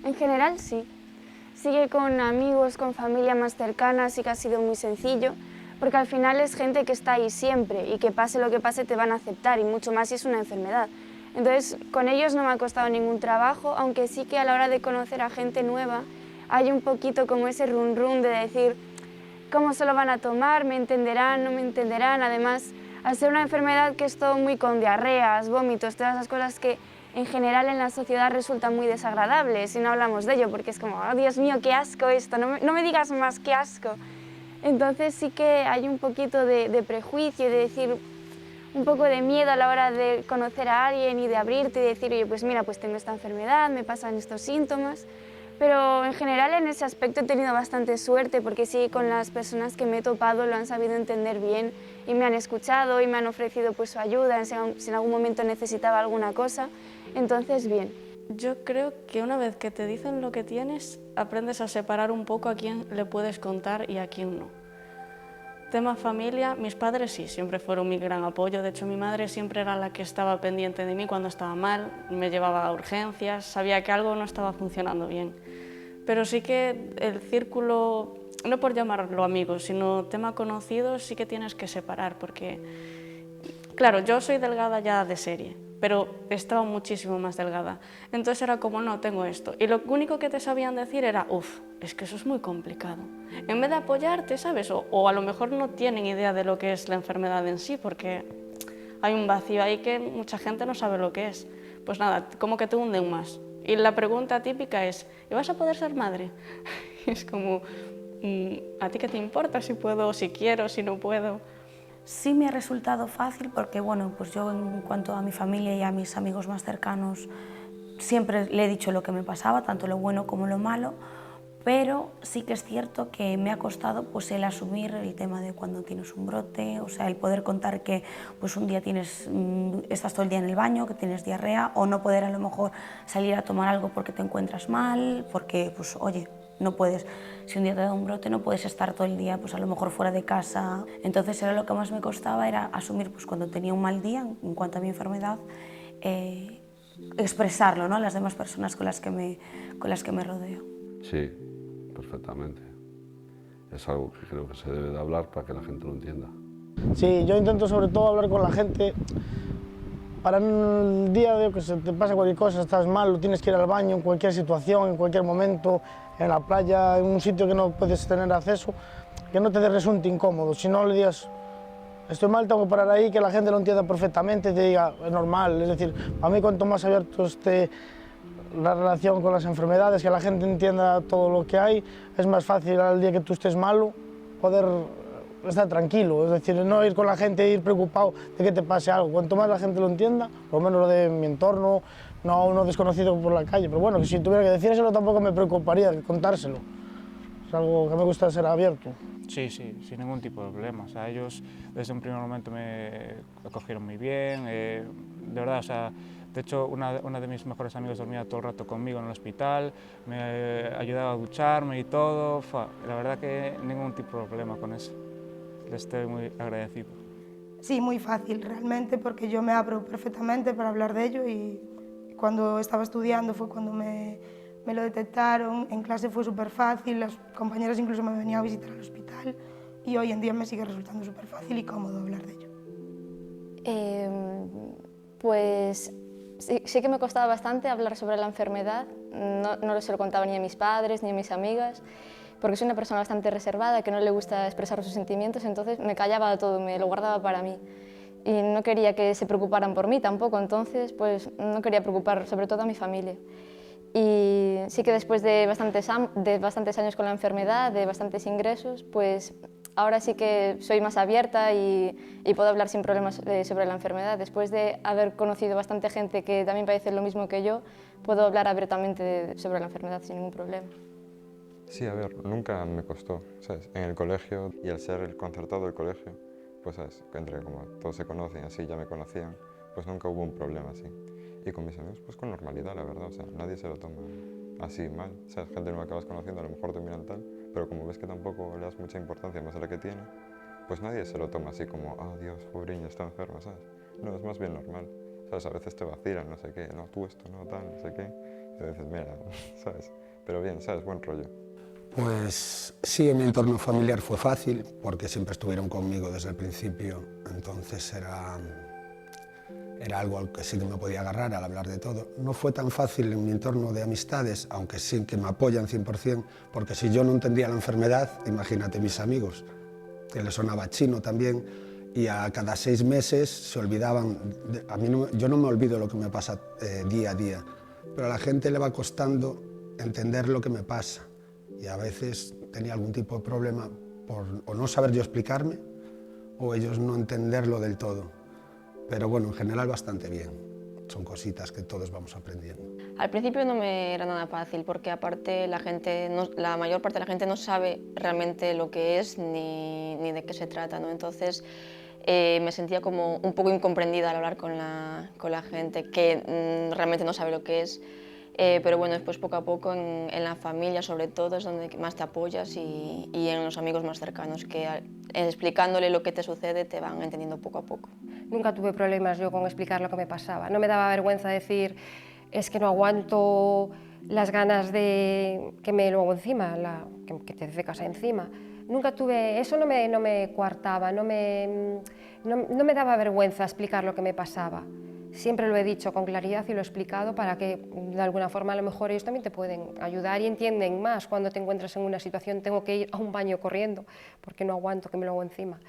En general sí. Sí que con amigos, con familia más cercana sí que ha sido muy sencillo, porque al final es gente que está ahí siempre y que pase lo que pase te van a aceptar, y mucho más si es una enfermedad. Entonces con ellos no me ha costado ningún trabajo, aunque sí que a la hora de conocer a gente nueva hay un poquito como ese run run de decir cómo se lo van a tomar, me entenderán, no me entenderán. Además, al ser una enfermedad que es todo muy con diarreas, vómitos, todas esas cosas que en general en la sociedad resultan muy desagradables y no hablamos de ello porque es como, oh Dios mío, qué asco esto, no me digas más, qué asco. Entonces sí que hay un poquito de prejuicio y de decir, un poco de miedo a la hora de conocer a alguien y de abrirte y decir, oye, pues mira, pues tengo esta enfermedad, me pasan estos síntomas. Pero en general en ese aspecto he tenido bastante suerte porque sí, con las personas que me he topado lo han sabido entender bien y me han escuchado y me han ofrecido pues su ayuda si en algún momento necesitaba alguna cosa. Entonces, bien. Yo creo que una vez que te dicen lo que tienes, aprendes a separar un poco a quién le puedes contar y a quién no. Tema familia, mis padres sí, siempre fueron mi gran apoyo. De hecho, mi madre siempre era la que estaba pendiente de mí cuando estaba mal, me llevaba a urgencias, sabía que algo no estaba funcionando bien. Pero sí que el círculo, no por llamarlo amigos, sino tema conocidos, sí que tienes que separar, porque, claro, yo soy delgada ya de serie, pero estaba muchísimo más delgada. Entonces era como, no, tengo esto. Y lo único que te sabían decir era, uff, es que eso es muy complicado. En vez de apoyarte, ¿sabes? O a lo mejor no tienen idea de lo que es la enfermedad en sí, porque hay un vacío ahí que mucha gente no sabe lo que es. Pues nada, como que te hunden más. Y la pregunta típica es, ¿y vas a poder ser madre? Es como, ¿a ti qué te importa si puedo, o si quiero, si no puedo? Sí me ha resultado fácil porque, bueno, pues yo en cuanto a mi familia y a mis amigos más cercanos siempre le he dicho lo que me pasaba, tanto lo bueno como lo malo, pero sí que es cierto que me ha costado pues el asumir el tema de cuando tienes un brote, o sea, el poder contar que pues un día estás todo el día en el baño, que tienes diarrea, o no poder a lo mejor salir a tomar algo porque te encuentras mal, porque pues oye, no puedes, si un día te da un brote no puedes estar todo el día pues a lo mejor fuera de casa. Entonces era lo que más me costaba, era asumir pues cuando tenía un mal día en cuanto a mi enfermedad, expresarlo, ¿no?, a las demás personas con las que me rodeo. Sí, perfectamente. Es algo que creo que se debe de hablar para que la gente lo entienda. Sí, yo intento sobre todo hablar con la gente para el día de que se te pasa cualquier cosa, estás mal, tienes que ir al baño en cualquier situación, en cualquier momento, en la playa, en un sitio que no puedes tener acceso, que no te resulte incómodo. Si no le digas, estoy mal, tengo que parar ahí, que la gente lo entienda perfectamente y te diga, es normal. Es decir, para mí cuanto más abierto esté la relación con las enfermedades, que la gente entienda todo lo que hay, es más fácil al día que tú estés malo poder estar tranquilo, es decir, no ir con la gente e ir preocupado de que te pase algo. Cuanto más la gente lo entienda, por lo menos lo de mi entorno, no a uno desconocido por la calle, pero bueno, que si tuviera que decírselo tampoco me preocuparía de contárselo. Es algo que me gusta ser abierto. Sí, sí, sin ningún tipo de problema. O sea, ellos desde un primer momento me acogieron muy bien, de verdad, o sea, de hecho una de mis mejores amigas dormía todo el rato conmigo en el hospital, me ayudaba a ducharme y todo, la verdad que ningún tipo de problema con eso. Les estoy muy agradecido. Sí, muy fácil realmente, porque yo me abro perfectamente para hablar de ello y cuando estaba estudiando fue cuando me lo detectaron, en clase fue súper fácil, las compañeras incluso me venían a visitar al hospital y hoy en día me sigue resultando súper fácil y cómodo hablar de ello. Pues sí que me costaba bastante hablar sobre la enfermedad, no se lo contaba ni a mis padres ni a mis amigas, porque soy una persona bastante reservada, que no le gusta expresar sus sentimientos, entonces me callaba todo, me lo guardaba para mí. Y no quería que se preocuparan por mí tampoco, entonces pues no quería preocupar sobre todo a mi familia. Y sí que después de bastantes años con la enfermedad, de bastantes ingresos, pues ahora sí que soy más abierta y puedo hablar sin problemas sobre la enfermedad. Después de haber conocido bastante gente que también padece lo mismo que yo, puedo hablar abiertamente sobre la enfermedad sin ningún problema. Sí, a ver, nunca me costó, ¿sabes? En el colegio y al ser el concertado del colegio, pues, ¿sabes? Entre como todos se conocen, así ya me conocían, pues nunca hubo un problema así. Y con mis amigos, pues con normalidad, la verdad, o sea, nadie se lo toma así mal, ¿sabes? Gente nueva que vas conociendo, a lo mejor te miran tal, pero como ves que tampoco le das mucha importancia más a la que tiene, pues nadie se lo toma así como, oh Dios, pobreña, está enferma, ¿sabes? No, es más bien normal, ¿sabes? A veces te vacilan, no sé qué, no, tú esto, no, tal, no sé qué. Te dices, mira, ¿sabes? Pero bien, ¿sabes? Buen rollo. Pues sí, en mi entorno familiar fue fácil, porque siempre estuvieron conmigo desde el principio, entonces era algo al que sí que me podía agarrar al hablar de todo. No fue tan fácil en mi entorno de amistades, aunque sí que me apoyan 100%, porque si yo no entendía la enfermedad, imagínate mis amigos, que les sonaba chino también, y a cada 6 meses se olvidaban. Yo no me olvido lo que me pasa día a día, pero a la gente le va costando entender lo que me pasa, y a veces tenía algún tipo de problema por o no saber yo explicarme, o ellos no entenderlo del todo. Pero bueno, en general bastante bien. Son cositas que todos vamos aprendiendo. Al principio no me era nada fácil porque aparte la mayor parte de la gente no sabe realmente lo que es ni de qué se trata, ¿no? Entonces me sentía como un poco incomprendida al hablar con la gente que realmente no sabe lo que es. Pero bueno, después poco a poco en la familia sobre todo es donde más te apoyas y en los amigos más cercanos que explicándole lo que te sucede te van entendiendo poco a poco. Nunca tuve problemas yo con explicar lo que me pasaba. No me daba vergüenza decir es que no aguanto las ganas de que me lo hago encima, que te defecas encima. Nunca tuve, eso no me coartaba, no me daba vergüenza explicar lo que me pasaba. Siempre lo he dicho con claridad y lo he explicado para que de alguna forma a lo mejor ellos también te pueden ayudar y entienden más cuando te encuentras en una situación, tengo que ir a un baño corriendo porque no aguanto que me lo hago encima.